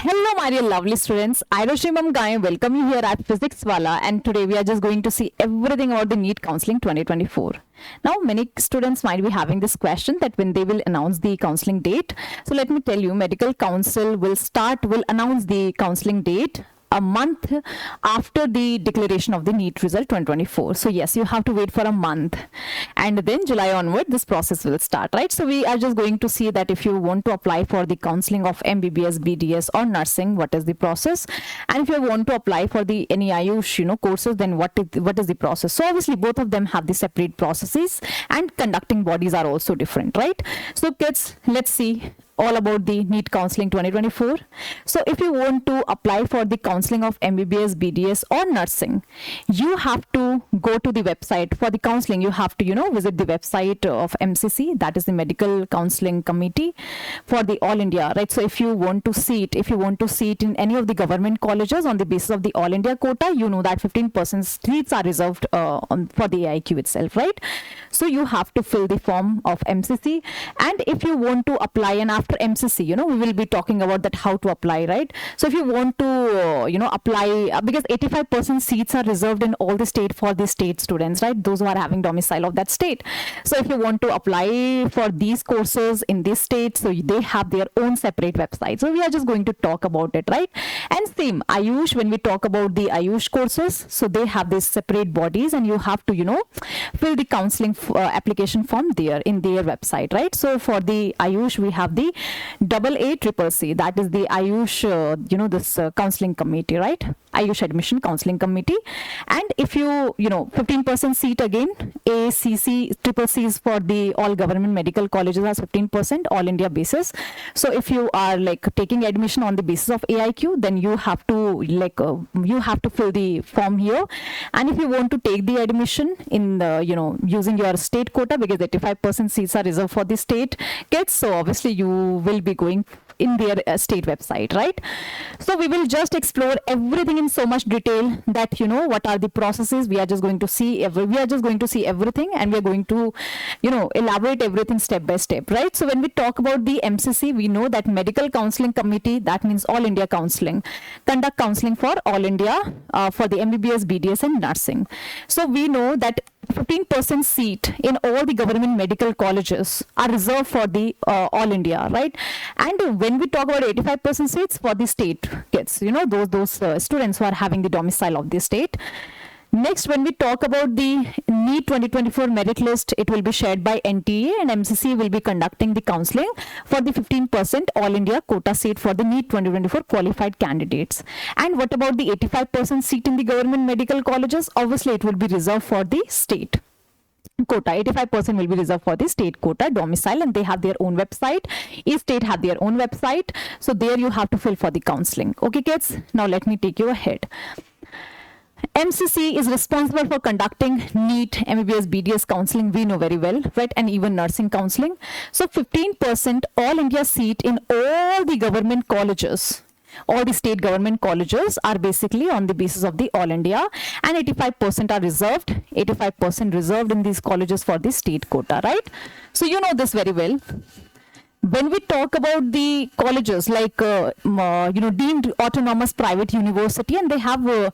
Hello, my dear lovely students. I, Roshimam Gai, welcome you here at Physics Wallah, and today we are just going to see everything about the NEET Counselling 2024. Now, many students might be having this question that when they will announce the counselling date. So, let me tell you, Medical Council will announce the counselling date a month after the declaration of the NEET result 2024. So yes, you have to wait for a month, and then July onward this process will start, right? So we are just going to see that if you want to apply for the counseling of MBBS, BDS or nursing, what is the process, and if you want to apply for the any Ayush courses, then what is the process. So obviously both of them have the separate processes, and conducting bodies are also different, right? So kids, let's see all about the NEET Counselling 2024. So if you want to apply for the counselling of MBBS, BDS or nursing, you have to go to the website. For the counselling, you have to visit the website of MCC, that is the Medical Counselling Committee for the All India, right? So if you want to seat in any of the government colleges on the basis of the All India quota, you know that 15% seats are reserved for the AIQ itself, right? So you have to fill the form of MCC, and if you want to apply, and after MCC, we will be talking about that how to apply, right? So if you want to, apply, because 85% seats are reserved in all the state for the state students, right? Those who are having domicile of that state. So if you want to apply for these courses in this state, so they have their own separate website. So we are just going to talk about it, right? And same Ayush, when we talk about the Ayush courses, so they have these separate bodies, and you have to, fill the counseling application form there in their website, right? So for the Ayush, we have the AACCC, that is the Ayush, this counseling committee, right? Ayush Admission Counseling Committee. And if you, 15% seat again, AACCC is for the all government medical colleges as 15% all India basis. So if you are taking admission on the basis of AIQ, then you have to fill the form here. And if you want to take the admission in the, using your state quota, because 85% seats are reserved for the state kids, so obviously you will be going in their state website, right? So we will just explore everything in so much detail that what are the processes. We are just going to see everything, and we are going to elaborate everything step by step, right? So when we talk about the MCC, we know that Medical Counselling Committee, that means All India Counselling, conduct counselling for All India for the MBBS, BDS and nursing. So we know that 15% seat in all the government medical colleges are reserved for the All India, right? And when we talk about 85% seats for the state kids, those students who are having the domicile of the state. Next, when we talk about the NEET 2024 merit list, it will be shared by NTA, and MCC will be conducting the counselling for the 15% All India quota seat for the NEET 2024 qualified candidates. And what about the 85% seat in the government medical colleges? Obviously, it will be reserved for the state quota. 85% will be reserved for the state quota domicile, and they have their own website. Each state have their own website. So there you have to fill for the counselling. Okay, kids, now let me take you ahead. MCC is responsible for conducting NEET, MBBS, BDS counselling, we know very well, right? And even nursing counselling. So 15% all India seat in all the government colleges, all the state government colleges are basically on the basis of the All India, and 85% are reserved, 85% reserved in these colleges for the state quota, right? So you know this very well. When we talk about the colleges like, deemed autonomous private university, and they have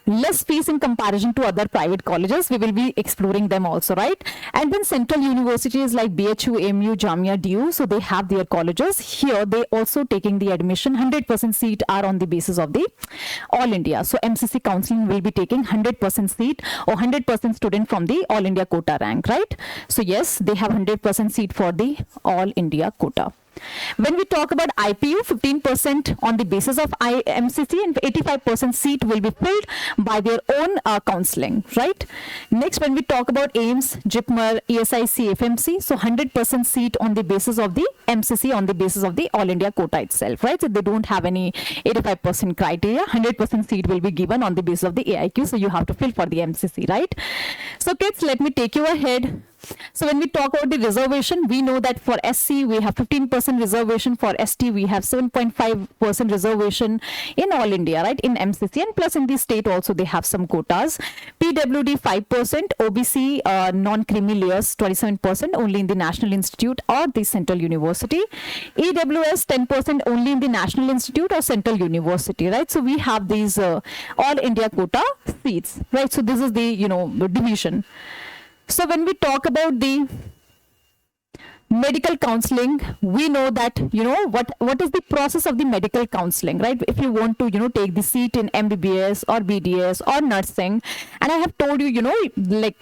less fees in comparison to other private colleges, we will be exploring them also, right? And then central universities like BHU, MU, Jamia, DU, so they have their colleges. Here, they also taking the admission, 100% seat are on the basis of the All India. So MCC counselling will be taking 100% seat or 100% student from the All India quota rank, right? So yes, they have 100% seat for the All India quota. When we talk about IPU, 15% on the basis of MCC, and 85% seat will be filled by their own counselling, right? Next, when we talk about AIMS, JIPMER, ESIC, FMC, so 100% seat on the basis of the MCC, on the basis of the All India quota itself, right? So they don't have any 85% criteria, 100% seat will be given on the basis of the AIQ, so you have to fill for the MCC, right? So kids, let me take you ahead. So when we talk about the reservation, we know that for SC we have 15% reservation, for ST we have 7.5% reservation in all India, right, in MCC, and plus in the state also they have some quotas. PWD 5%, OBC non-creamy layers 27% only in the National Institute or the Central University, EWS 10% only in the National Institute or Central University, right? So we have these all India quota seats, right? So this is the division. So when we talk about the medical counseling, we know that what is the process of the medical counseling, right? If you want to take the seat in MBBS or BDS or nursing, and I have told you like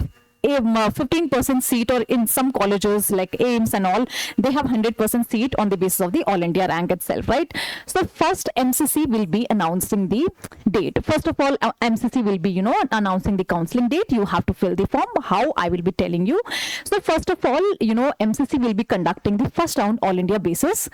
a 15% seat, or in some colleges like AIMS and all, they have 100% seat on the basis of the all India rank itself, right? So first MCC will be announcing the date. First of all, MCC will be announcing the counseling date. You have to fill the form. How? I will be telling you. So first of all, MCC will be conducting the first round all India basis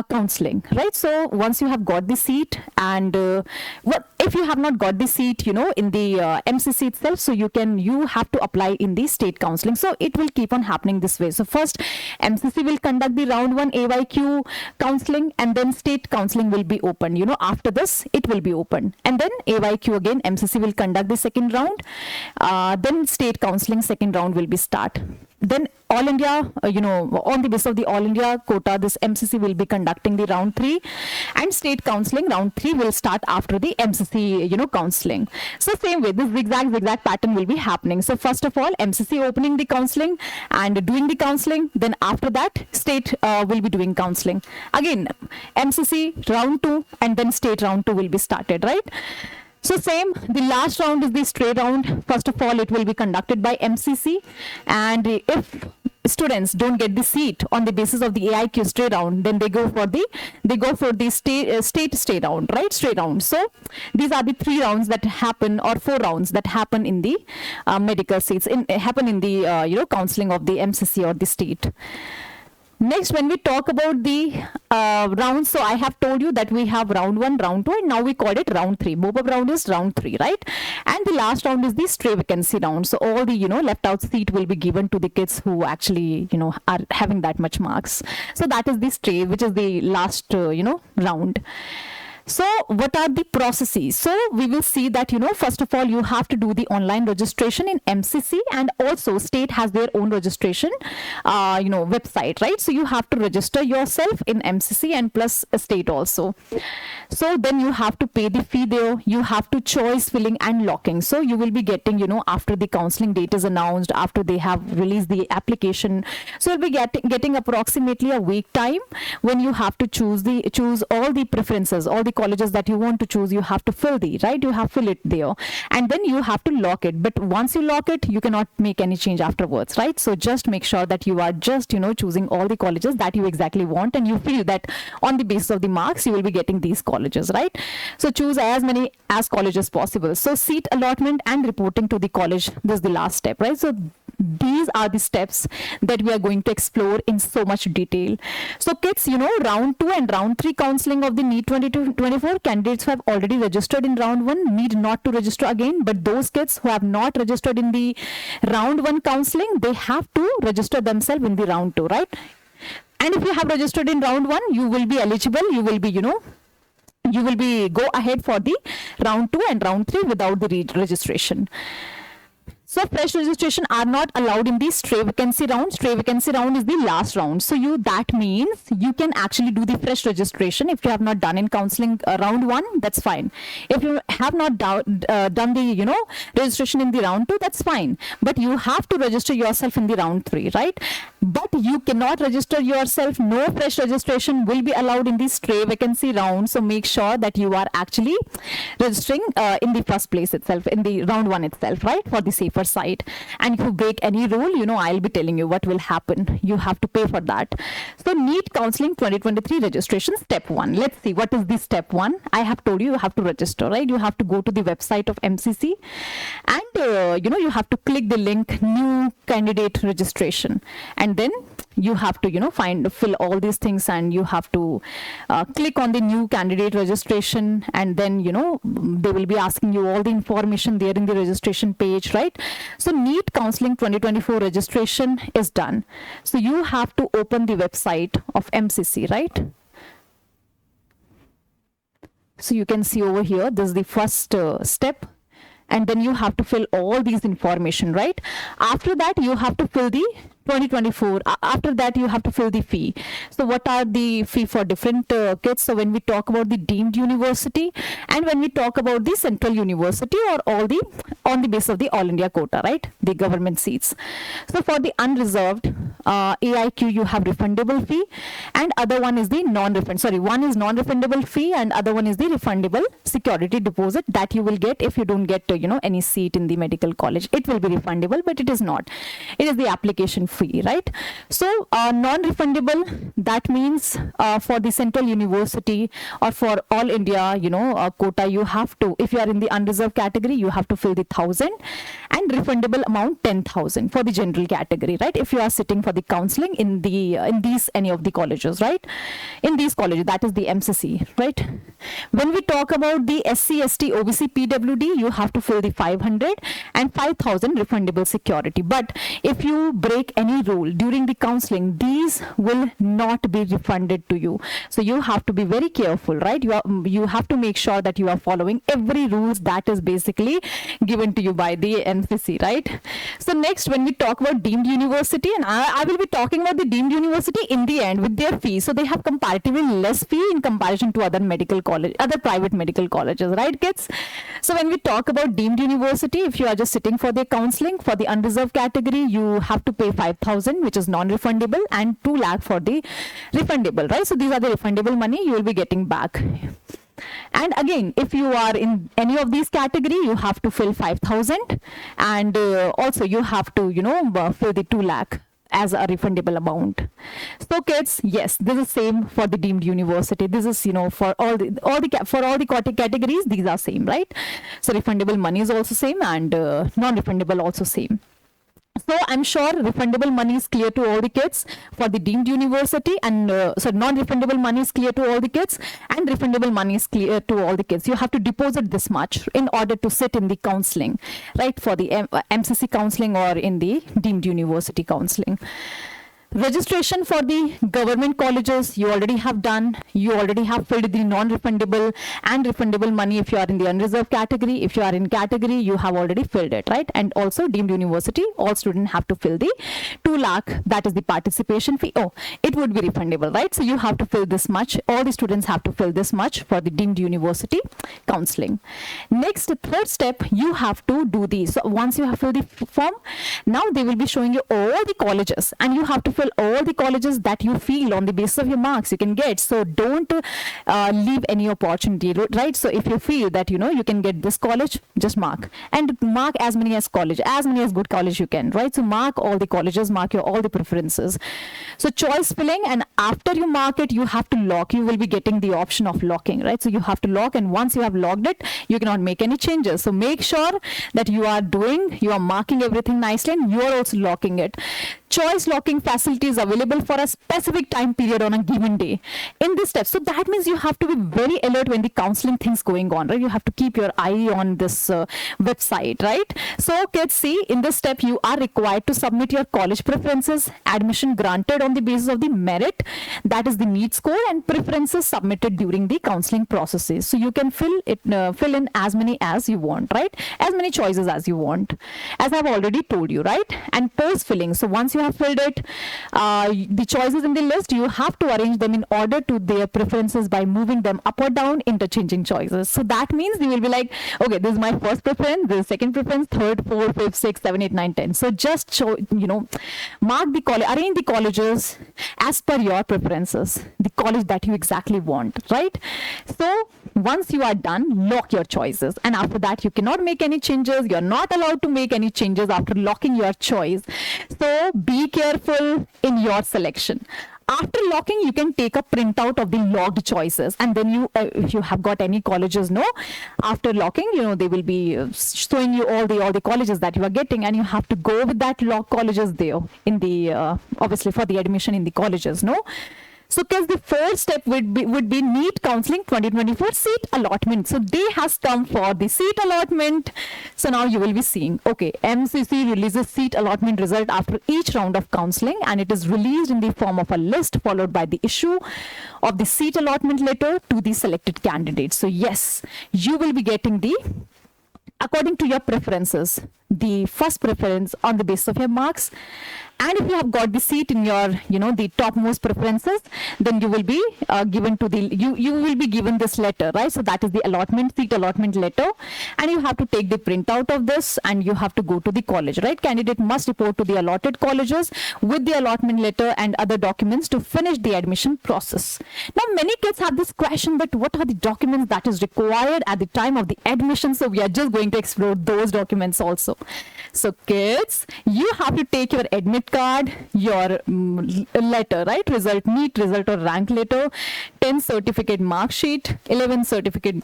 counseling, right? So once you have got the seat, and if you have not got the seat in the MCC itself, so you have to apply in the state counseling. So it will keep on happening this way. So first MCC will conduct the round 1 AYQ counseling, and then state counseling will be open. After this it will be open, and then AYQ again MCC will conduct the second round, then state counseling second round will be start. Then all India, on the basis of the all India quota, this MCC will be conducting the round 3, and state counseling round 3 will start after the MCC, counseling. So same way, this zigzag pattern will be happening. So first of all, MCC opening the counseling and doing the counseling. Then after that, state will be doing counseling. Again, MCC round 2, and then state round 2 will be started, right? So same, the last round is the stray round. First of all, it will be conducted by MCC, and if students don't get the seat on the basis of the AIQ stray round, then they go for the state stay round, right? Stray round. So these are the 3 rounds that happen, or 4 rounds that happen in the medical seats, happen in the counseling of the MCC or the state. Next, when we talk about the rounds, so I have told you that we have round 1, round 2, and now we call it round 3. Mop-up round is round 3, right? And the last round is the stray vacancy round. So all the left out seat will be given to the kids who actually are having that much marks. So that is the stray, which is the last round. So what are the processes? So we will see that, first of all, you have to do the online registration in MCC, and also state has their own registration, website, right? So you have to register yourself in MCC and plus state also. So then you have to pay the fee there. You have to choice filling and locking. So you will be getting, after the counseling date is announced, after they have released the application. So you'll be getting approximately a week time when you have to choose all the preferences, all the colleges that you want to choose. You have to fill it there, and then you have to lock it. But once you lock it, you cannot make any change afterwards, right? So just make sure that you are just choosing all the colleges that you exactly want, and you feel that on the basis of the marks you will be getting these colleges, right? So choose as many as colleges possible. So seat allotment and reporting to the college, this is the last step, right? So these are the steps that we are going to explore in so much detail. So kids, round 2 and round 3 counseling of the NEET 2024 candidates who have already registered in round 1 need not to register again, but those kids who have not registered in the round 1 counseling, they have to register themselves in the round 2, right? And if you have registered in round 1, you will be eligible, you will be go ahead for the round 2 and round 3 without the registration. So fresh registration are not allowed in the stray vacancy round. Stray vacancy round is the last round. So that means you can actually do the fresh registration if you have not done in counseling round 1, that's fine. If you have not done the registration in the round 2, that's fine. But you have to register yourself in the round 3, right? But you cannot register yourself. No fresh registration will be allowed in the stray vacancy round. So make sure that you are actually registering in the first place itself, in the round 1 itself, right? For the safer side. And if you break any rule, I'll be telling you what will happen. You have to pay for that. So NEET Counselling 2023 registration step 1. Let's see what is the step 1. I have told you have to register, right? You have to go to the website of MCC, and you have to click the link new candidate registration, and then you have to fill all these things, and you have to click on the new candidate registration, and then they will be asking you all the information there in the registration page, right? So NEET Counselling 2024 registration is done. So you have to open the website of MCC, right? So you can see over here, this is the first step. And then you have to fill all these information, right? After that, you have to fill the 2024. After that, you have to fill the fee. So what are the fee for different kids? So when we talk about the deemed university and when we talk about the central university or all the on the basis of the all India quota, right? The government seats. So for the unreserved AIQ, you have refundable fee, and other one is the non-refund. Sorry, one is non-refundable fee and other one is the refundable security deposit that you will get if you don't get any seat in the medical college. It will be refundable, but it is not. It is the application fee, right? So non-refundable, that means for the central university or for all India quota, you have to, if you are in the unreserved category, you have to fill the 1,000, and refundable amount 10,000 for the general category, right? If you are sitting for the counseling in these any of the colleges, right? In these colleges, that is the MCC, right? When we talk about the SC, ST, OBC, PWD, you have to fill the 500 and 5,000 refundable security. But if you break any rule during the counseling, these will not be refunded to you. So you have to be very careful, right? You have to make sure that you are following every rules that is basically given to you by the MCC, right? So next, when we talk about deemed university, and I will be talking about the deemed university in the end with their fee. So they have comparatively less fee in comparison to other medical college, other private medical colleges, right, kids? So when we talk about deemed university, if you are just sitting for the counseling for the unreserved category, you have to pay 5,000, which is non-refundable, and 2 lakh for the refundable, right? So these are the refundable money you will be getting back. And again, if you are in any of these category, you have to fill 5,000, and also you have to fill the 2 lakh as a refundable amount. So kids, yes, this is same for the deemed university. This is for all the categories, these are same, right? So refundable money is also same, and non-refundable also same. So I'm sure refundable money is clear to all the kids for the deemed university, and so non-refundable money is clear to all the kids, and refundable money is clear to all the kids. You have to deposit this much in order to sit in the counseling, right, for the MCC counseling or in the deemed university counseling. Registration for the government colleges, you already have done. You already have filled the non-refundable and refundable money if you are in the unreserved category. If you are in category, you have already filled it, right? And also deemed university, all students have to fill the 2 lakh, that is the participation fee. Oh, it would be refundable, right? So you have to fill this much. All the students have to fill this much for the deemed university counseling. Next, third step, you have to do these. So once you have filled the form, now they will be showing you all the colleges, and you have to fill all the colleges that you feel on the basis of your marks you can get. So don't leave any opportunity, right? So if you feel that you can get this college, just mark, and mark as many as good college you can, right? So mark all the colleges, mark all the preferences. So choice filling, and after you mark it, you have to lock. You will be getting the option of locking, right? So you have to lock, and once you have locked it, you cannot make any changes. So make sure that you are marking everything nicely, and you are also locking it. Choice locking facility is available for a specific time period on a given day in this step. So that means you have to be very alert when the counseling things going on, right? You have to keep your eye on this website, right? So kids, see, in this step, you are required to submit your college preferences, admission granted on the basis of the merit, that is the NEET score, and preferences submitted during the counseling processes. So you can fill in as many as you want, right? As many choices as you want, as I've already told you, right? And post filling. So once you have filled it, the choices in the list, you have to arrange them in order to their preferences by moving them up or down, interchanging choices. So that means you will be like, okay, this is my first preference, this is second preference, third, fourth, fifth, sixth, 7, 8, 9, 10. So just show, mark the college, arrange the colleges as per your preferences, the college that you exactly want, right? So once you are done, lock your choices, and after that you cannot make any changes. You're not allowed to make any changes after locking your choice. So be careful in your selection. After locking, you can take a printout of the logged choices, and then if you have got any colleges, after locking, they will be showing you all the colleges that you are getting, and you have to go with that locked colleges there in the obviously for the admission in the colleges, So because the first step would be NEET Counselling 2024 seat allotment. So day has come for the seat allotment. So now you will be seeing, okay, MCC releases seat allotment result after each round of counselling, and it is released in the form of a list followed by the issue of the seat allotment letter to the selected candidates. So yes, you will be getting the, according to your preferences, the first preference on the basis of your marks. And if you have got the seat in your, the topmost preferences, then you will be given to the, you will be given this letter, right? So that is the seat allotment letter, and you have to take the printout of this and you have to go to the college, right? Candidate must report to the allotted colleges with the allotment letter and other documents to finish the admission process. Now, many kids have this question, but what are the documents that is required at the time of the admission? So we are just going to explore those documents also. So kids, you have to take your admit card, your letter, right? Result, NEET result or rank letter, 10 certificate mark sheet, 11 certificate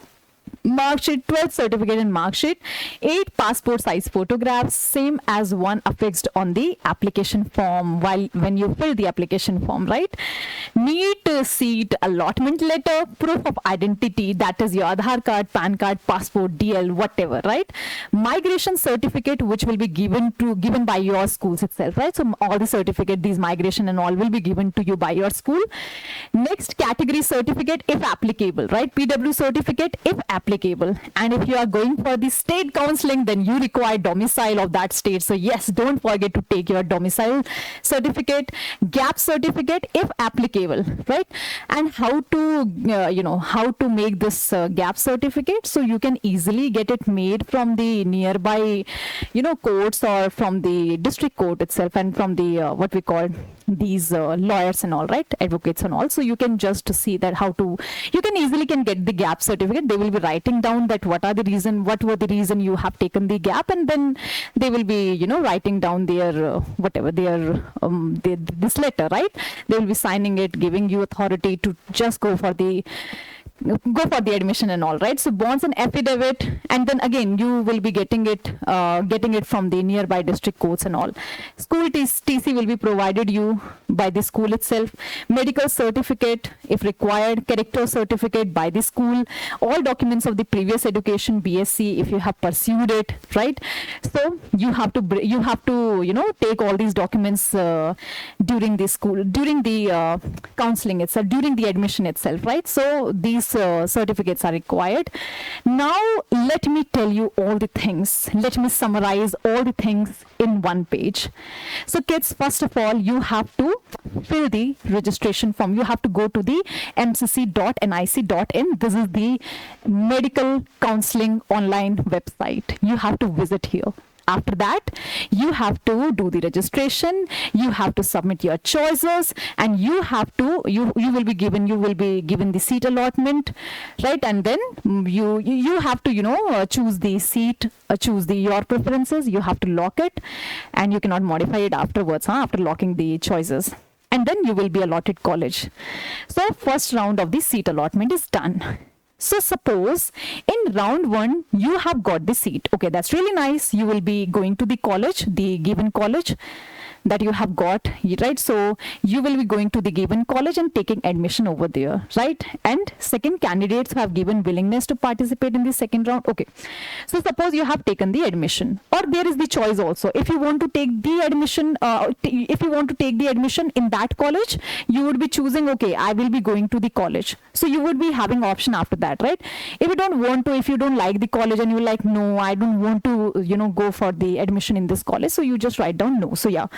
mark sheet, 12 certificate and mark sheet, 8 passport size photographs, same as one affixed on the application form when you fill the application form, right? NEET seat allotment letter, proof of identity, that is your Aadhaar card, PAN card, passport, DL, whatever, right? Migration certificate, which will be given by your schools itself, right? So all the certificate, these migration and all will be given to you by your school. Next, category certificate if applicable, right? PW certificate if applicable. And if you are going for the state counseling, then you require domicile of that state. So yes, don't forget to take your domicile certificate, gap certificate if applicable, right? And how to make this gap certificate. So you can easily get it made from the nearby courts or from the district court itself, and from the what we call these lawyers and all, right, advocates and all. So you can just see that you can easily get the gap certificate. They will be writing down that what were the reason you have taken the gap, and then they will be writing down their this letter, right? They will be signing it, giving you authority to just go for the admission and all, right? So bonds and affidavit, and then again you will be getting it from the nearby district courts and all. School TC will be provided you by the school itself. Medical certificate if required, character certificate by the school, all documents of the previous education, BSc if you have pursued it, right? So you have to take all these documents during the counseling itself, during the admission itself, right? So these certificates are required. Now let me tell you all the things. Let me summarize all the things in one page. So kids, first of all, you have to fill the registration form. You have to go to the mcc.nic.in. This is the medical counseling online website. You have to visit here. After that, you have to do the registration, you have to submit your choices, and you will be given the seat allotment, right? And then you have to choose the seat, your preferences. You have to lock it, and you cannot modify it afterwards, after locking the choices. And then you will be allotted college. So first round of the seat allotment is done. So suppose in round 1, you have got the seat. Okay, that's really nice. You will be going to the college, the given college that you have got, right? So you will be going to the given college and taking admission over there, right? And second, candidates who have given willingness to participate in the second round. Okay, so suppose you have taken the admission, or there is the choice also. If you want to take the admission, in that college, you would be choosing, okay, I will be going to the college. So you would be having option after that, right? If you don't want to, if you don't like the college and you're like, no, I don't want to, go for the admission in this college, so you just write down no. So yeah.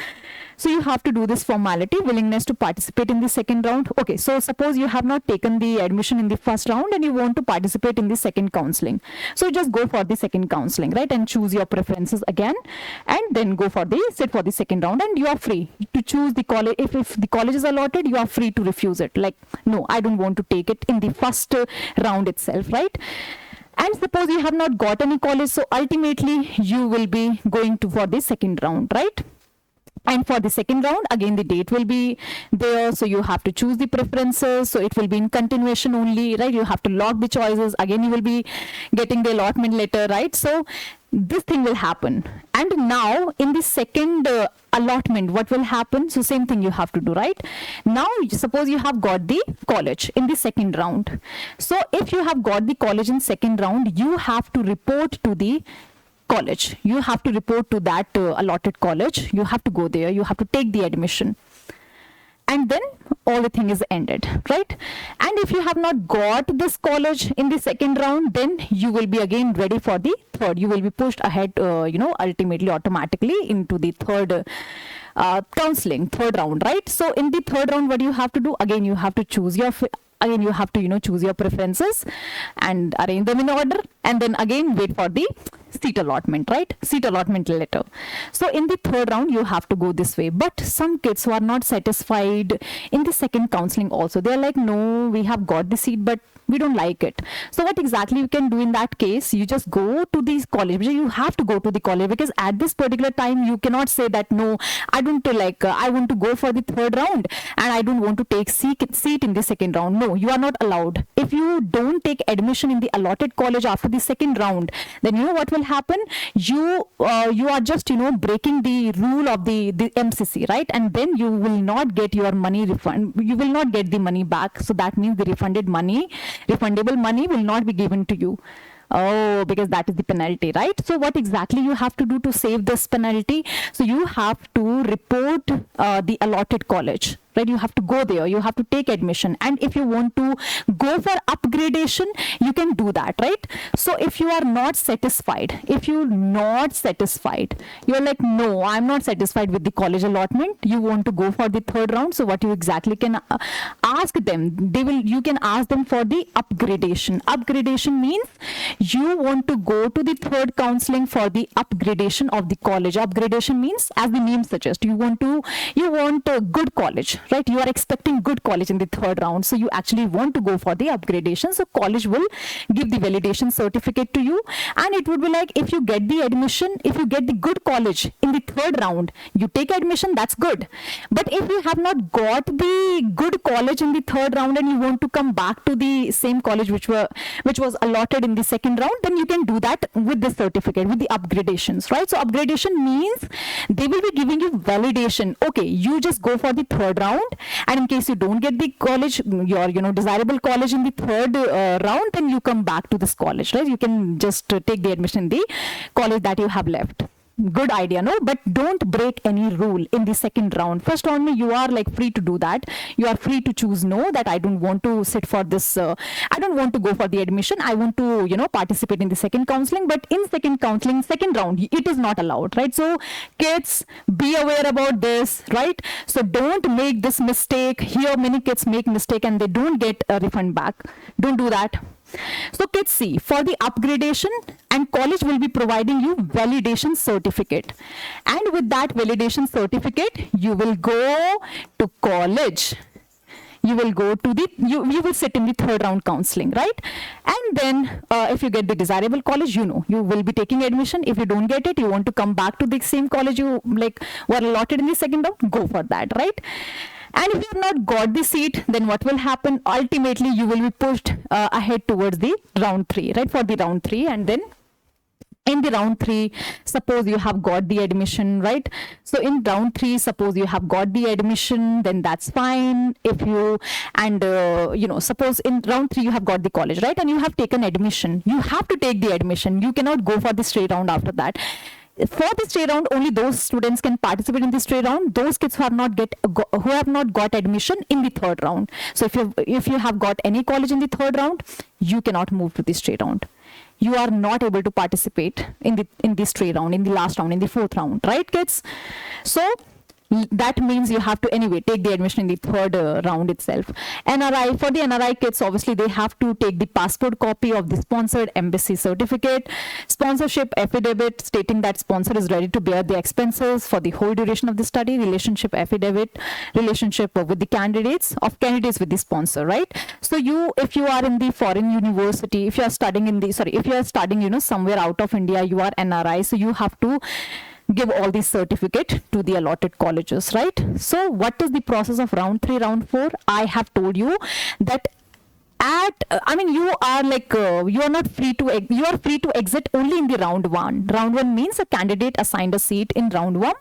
So you have to do this formality, willingness to participate in the second round. Okay, so suppose you have not taken the admission in the first round and you want to participate in the second counseling. So just go for the second counseling, right? And choose your preferences again, and then sit for the second round, and you are free to choose the college. If the college is allotted, you are free to refuse it. Like, no, I don't want to take it in the first round itself, right? And suppose you have not got any college, so ultimately you will be going for the second round, right? And for the second round, again, the date will be there. So you have to choose the preferences. So it will be in continuation only, right? You have to log the choices. Again, you will be getting the allotment letter, right? So this thing will happen. And now in the second allotment, what will happen? So same thing you have to do, right? Now, suppose you have got the college in the second round. So if you have got the college in second round, you have to report to the college. You have to report to that allotted college. You have to go there. You have to take the admission. And then all the thing is ended, right? And if you have not got this college in the second round, then you will be again ready for the third. You will be pushed ahead, ultimately, automatically into the third counseling, third round, right? So in the third round, what do you have to do? Again, you have to choose your again you have to choose your preferences and arrange them in order, and then again wait for the seat allotment, right? Seat allotment letter. So in the third round you have to go this way. But some kids who are not satisfied in the second counseling also, they're like, no, we have got the seat, but we don't like it. So what exactly you can do in that case? You just go to these college. You have to go to the college, because at this particular time you cannot say that no, I don't like I want to go for the third round and I don't want to take seat in the second round. No, you are not allowed. If you don't take admission in the allotted college after the second round, then you know what will happen? You are just breaking the rule of the MCC, right? And then you will not get your money refund. You will not get the money back. So that means the refundable money will not be given to you. Oh, because that is the penalty, right? So what exactly you have to do to save this penalty? So you have to report the allotted college, right? You have to go there. You have to take admission. And if you want to go for upgradation, you can do that, right? So if you are not satisfied, you're like, no, I'm not satisfied with the college allotment. You want to go for the third round. So what you exactly can ask them, you can ask them for the upgradation. Upgradation means you want to go to the third counseling for the upgradation of the college. Upgradation means, as the name suggests, you want a good college, right? You are expecting good college in the third round, so you actually want to go for the upgradation. So college will give the validation certificate to you, and it would be like, if you get the admission, if you get the good college in the third round, you take admission, that's good. But if you have not got the good college in the third round and you want to come back to the same college which was allotted in the second round, then you can do that with the certificate, with the upgradations, right? So upgradation means they will be giving you validation. Okay, you just go for the third round, and in case you don't get the college, your desirable college in the third round, then you come back to this college, right? You can just take the admission in the college that you have left. Good idea, no? But don't break any rule in the second round. First only you are like free to do that. You are free to choose no, that I don't want to sit for this, I don't want to go for the admission, I want to participate in the second counseling. But in second counseling, second round, it is not allowed, right? So kids, be aware about this, right? So don't make this mistake. Here many kids make mistake and they don't get a refund back. Don't do that. So kids, see, for the upgradation, and college will be providing you validation certificate, and with that validation certificate you will go to college. You will go to the you will sit in the third round counseling, right? And then if you get the desirable college, you will be taking admission. If you don't get it, you want to come back to the same college you were allotted in the second round, go for that, right? And if you have not got the seat, then what will happen? Ultimately, you will be pushed ahead towards the round 3, right? For the round 3, and then in the round 3, suppose you have got the admission, right? So in round 3, suppose you have got the admission, then that's fine. If you, suppose in round 3 you have got the college, right? And you have taken admission. You have to take the admission. You cannot go for the straight round after that. For the straight round, only those students can participate in the straight round. Those kids who have not got admission in the third round. So if you have got any college in the third round, you cannot move to the straight round. You are not able to participate in the straight round, in the last round, in the fourth round, right, kids? So that means you have to anyway take the admission in the third round itself. NRI, for the NRI kids, obviously they have to take the passport copy of the sponsored embassy certificate, sponsorship affidavit stating that sponsor is ready to bear the expenses for the whole duration of the study, relationship affidavit, relationship with the candidates with the sponsor, right? So if you are in the foreign university, if you are studying somewhere out of India, you are NRI, so you have to give all these certificate to the allotted colleges, right? So what is the process of round 3, round 4? I have told you that you are like you are not free to you are free to exit only in the round 1. Round 1 means a candidate assigned a seat in round 1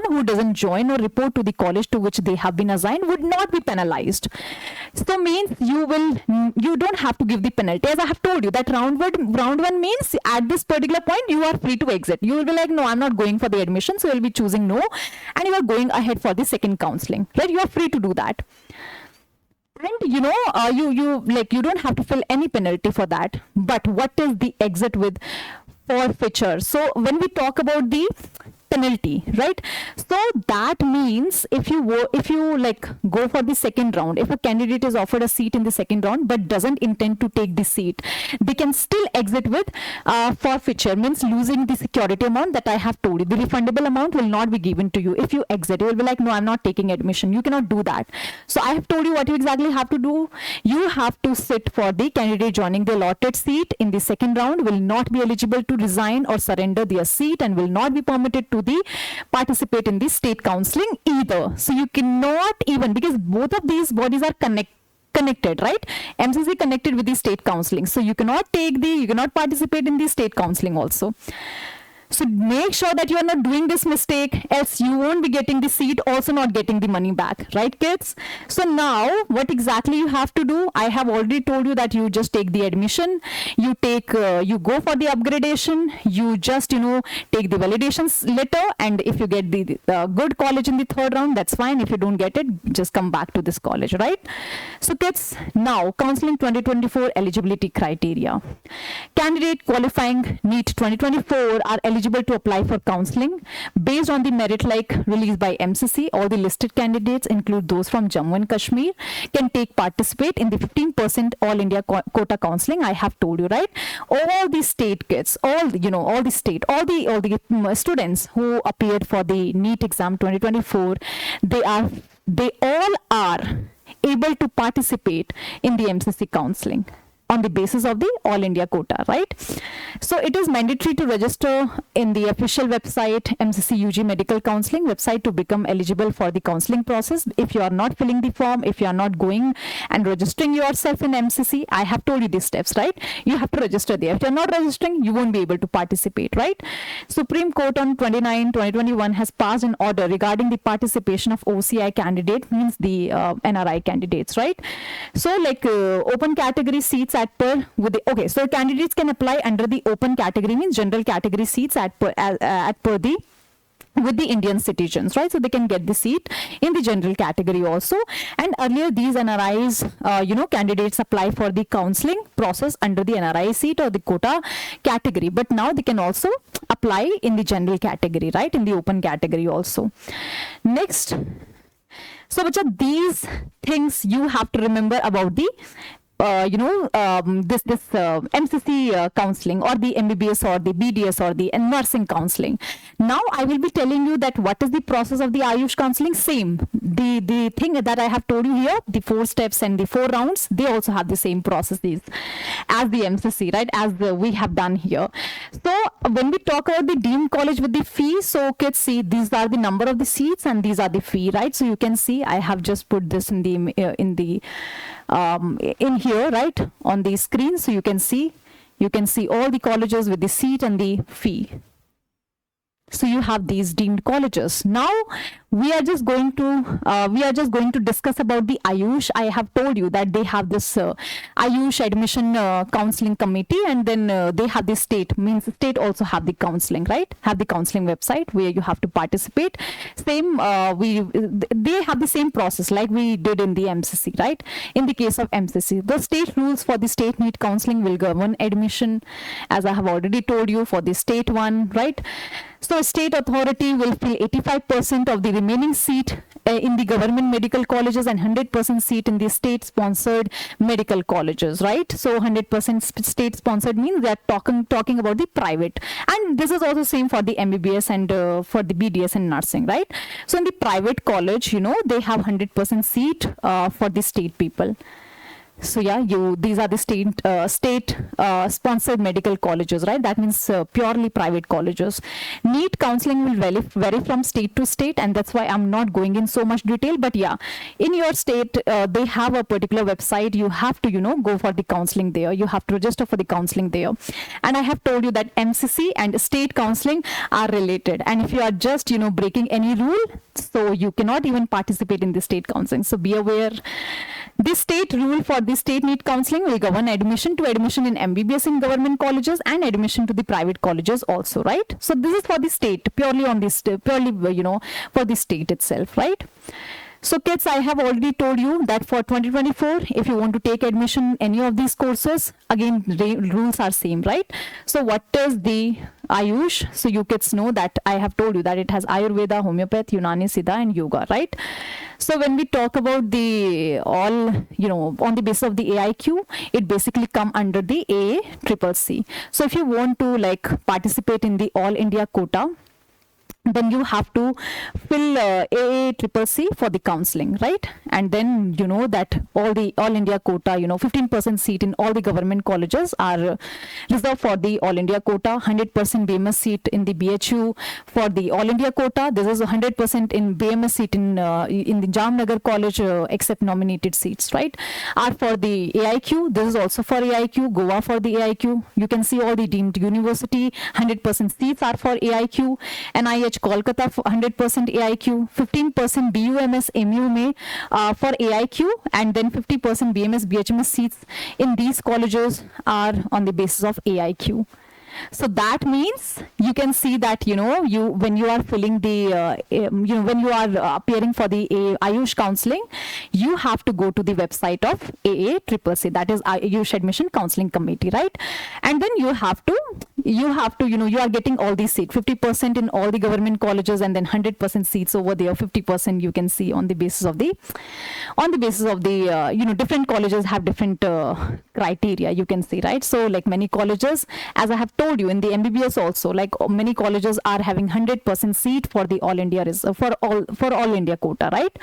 who doesn't join or report to the college to which they have been assigned would not be penalized. So means you don't have to give the penalty. As I have told you that round 1 means at this particular point you are free to exit. You will be like, no, I'm not going for the admission, so you'll be choosing no, and you are going ahead for the second counseling, right? You are free to do that. And you don't have to fill any penalty for that. But what is the exit with forfeiture? So when we talk about the penalty, right, so that means if you go for the second round, if a candidate is offered a seat in the second round but doesn't intend to take the seat, they can still exit with forfeiture, means losing the security amount that I have told you. The refundable amount will not be given to you if you exit. You will be like, no, I'm not taking admission. You cannot do that. So I have told you what you exactly have to do. You have to sit for the candidate joining the allotted seat in the second round will not be eligible to resign or surrender their seat and will not be permitted to participate in the state counselling either. So you cannot even, because both of these bodies are connected, right? MCC connected with the state counselling. So you cannot participate in the state counselling also. So make sure that you are not doing this mistake, else you won't be getting the seat, also not getting the money back, right, kids? So now what exactly you have to do? I have already told you that you just take the admission, you go for the upgradation, you just take the validations letter, and if you get the good college in the third round, that's fine. If you don't get it, just come back to this college, right? So kids, now counseling 2024 eligibility criteria. Candidate qualifying NEET 2024 are eligible to apply for counselling based on the merit released by MCC. All the listed candidates, include those from Jammu and Kashmir, can participate in the 15% All India quota counselling. I have told you, right? All the state kids, all the students who appeared for the NEET exam 2024, they all are able to participate in the MCC counselling on the basis of the All India quota, right? So it is mandatory to register in the official website, MCC UG Medical Counselling website, to become eligible for the counselling process. If you are not filling the form, if you are not going and registering yourself in MCC, I have told you these steps, right? You have to register there. If you are not registering, you won't be able to participate, right? Supreme Court on 29/2021 has passed an order regarding the participation of OCI candidate, means the NRI candidates, right? So open category seats so candidates can apply under the open category, means general category seats with the Indian citizens, right? So they can get the seat in the general category also. And earlier these NRIs, candidates apply for the counselling process under the NRI seat or the quota category. But now they can also apply in the general category, right? In the open category also. Next. So these things you have to remember about the MCC counselling, or the MBBS or the BDS or the nursing counselling. Now I will be telling you that what is the process of the Ayush counselling. Same, the thing that I have told you here, the 4 steps and the 4 rounds, they also have the same processes as the MCC, right? As we have done here. So when we talk about the deemed college with the fee, so kids, see, these are the number of the seats and these are the fee, right? So you can see I have just put this in here, right, on the screen. So you can see all the colleges with the seat and the fee. So you have these deemed colleges. Now we are just going to discuss about the Ayush. I have told you that they have this Ayush admission counselling committee, and then they have the state, means state also have the counselling, right? Have the counselling website where you have to participate. Same, they have the same process like we did in the MCC, right? In the case of MCC, the state rules for the state NEET counselling will govern admission, as I have already told you for the state one, right? So state authority will fill 85% of the remaining seat in the government medical colleges and 100% seat in the state-sponsored medical colleges, right? So 100% state-sponsored means they are talking about the private. And this is also same for the MBBS and for the BDS and nursing, right? So in the private college, they have 100% seat for the state people. So yeah, these are the state sponsored medical colleges, right? That means purely private colleges. NEET counseling will vary from state to state, and that's why I'm not going in so much detail. But yeah, in your state, they have a particular website. You have to, go for the counseling there. You have to register for the counseling there. And I have told you that MCC and state counseling are related. And if you are just, breaking any rule, so you cannot even participate in the state counseling. So be aware. This state rule for the state NEET counseling will govern admission in MBBS in government colleges and admission to the private colleges also, right? So this is for the state, purely on this, purely, for the state itself, right? So kids, I have already told you that for 2024, if you want to take admission in any of these courses, again, rules are same, right? So what is the Ayush? So you kids know that I have told you that it has Ayurveda, Homeopath, Unani, Siddha and Yoga, right? So when we talk about the all, on the basis of the AIQ, it basically come under the AACCC. So if you want to participate in the All India quota, then you have to fill AACCC for the counseling, right? And then that all India quota, 15% seat in all the government colleges are reserved for the All India quota, 100% BMS seat in the BHU for the All India quota. This is 100% in BMS seat in the Jamnagar college, except nominated seats, right? Are for the AIQ. This is also for AIQ. Goa for the AIQ. You can see all the deemed university, 100% seats are for AIQ. NIH Kolkata for 100% AIQ, 15% BUMS MUMA for AIQ, and then 50% BMS BHMS seats in these colleges are on the basis of AIQ. So that means you can see that when you are filling the when you are appearing for the Ayush counseling, you have to go to the website of AACCC, that is Ayush Admission Counseling Committee, right? And then you have to you are getting all these seats, 50% in all the government colleges, and then 100% seats over there, 50% you can see on the basis of the different colleges have different criteria, you can see, right? So many colleges, as I have told you, in the MBBS also, many colleges are having 100% seat for the All India for all India quota, right?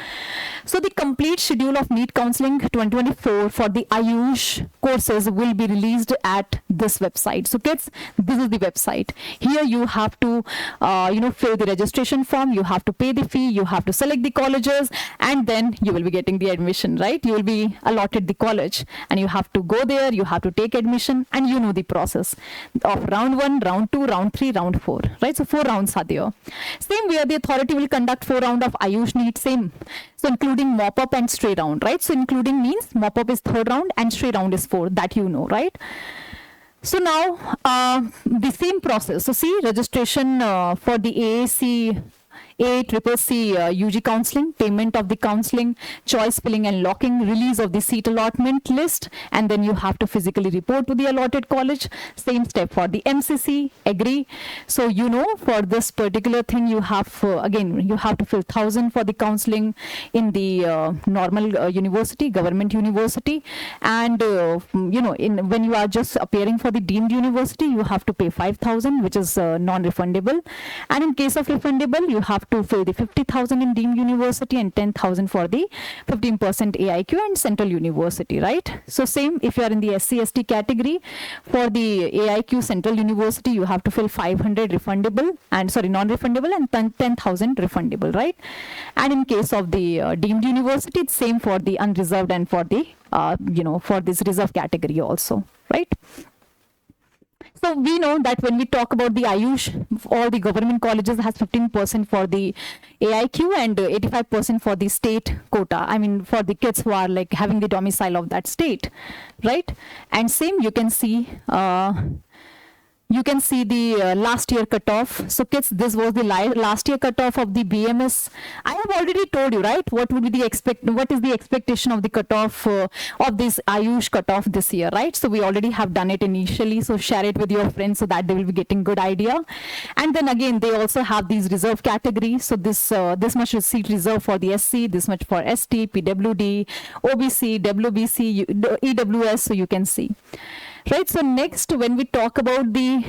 So the complete schedule of NEET Counselling 2024 for the Ayush courses will be released at this website. So kids, this is the website. Here you have to fill the registration form, you have to pay the fee, you have to select the colleges, and then you will be getting the admission, right? You will be allotted the college and you have to go there, you have to take admission, and you know the process of round 1, round 2, round 3, round 4, right? So 4 rounds are there. Same way the authority will conduct 4 rounds of Ayush NEET, same. So including mop-up and stray round, right? So including means mop-up is 3rd round and stray round is 4th, that you know, right? So now the same process. So see, registration for the AACCC UG counseling, payment of the counseling, choice filling and locking, release of the seat allotment list, and then you have to physically report to the allotted college. Same step for the MCC, agree. So for this particular thing, you have again you have to fill 1,000 for the counseling in the normal university, government university, and when you are just appearing for the deemed university, you have to pay 5,000, which is non-refundable, and in case of refundable, you have to fill the 50,000 in deemed university and 10,000 for the 15% AIQ and central university, right? So same, if you are in the SC/ST category, for the AIQ central university, you have to fill 500 refundable and non-refundable and 10,000 refundable, right? And in case of the deemed university, it's same for the unreserved and for the for this reserve category also, right? So we know that when we talk about the Ayush, all the government colleges has 15% for the AIQ and 85% for the state quota. I mean, for the kids who are having the domicile of that state, right? And same, you can see the last year cutoff. So kids, this was the last year cutoff of the BMS. I have already told you, right, what is the expectation of the cutoff of this Ayush cutoff this year, right? So we already have done it initially, so share it with your friends so that they will be getting good idea. And then again, they also have these reserve categories. So this much is seat reserved for the SC, this much for ST, PWD, OBC, WBC, EWS, so you can see. Right, so next when we talk about the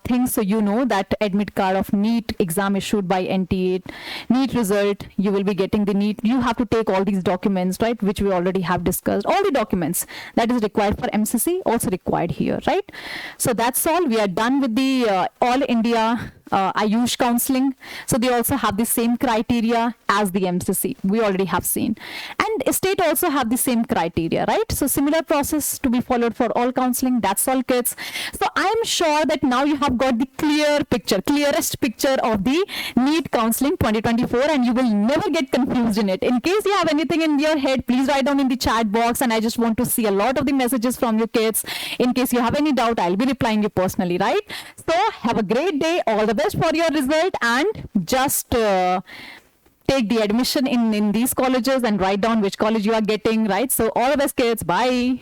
things, so you know that admit card of NEET exam issued by NTA, NEET result, you will be getting the NEET, you have to take all these documents, right, which we already have discussed, all the documents that is required for MCC also required here, right? So that's all, we are done with the all India Ayush counseling. So they also have the same criteria as the MCC, we already have seen, and state also have the same criteria, right? So similar process to be followed for all counseling. That's all, kids. So I am sure that now you have got the clearest picture of the NEET Counselling 2024, and you will never get confused in it. In case you have anything in your head, please write down in the chat box, and I just want to see a lot of the messages from you kids. In case you have any doubt, I'll be replying you personally, right? So have a great day, all the best for your result, and just take the admission in these colleges and write down which college you are getting, right? So all the best, kids. Bye.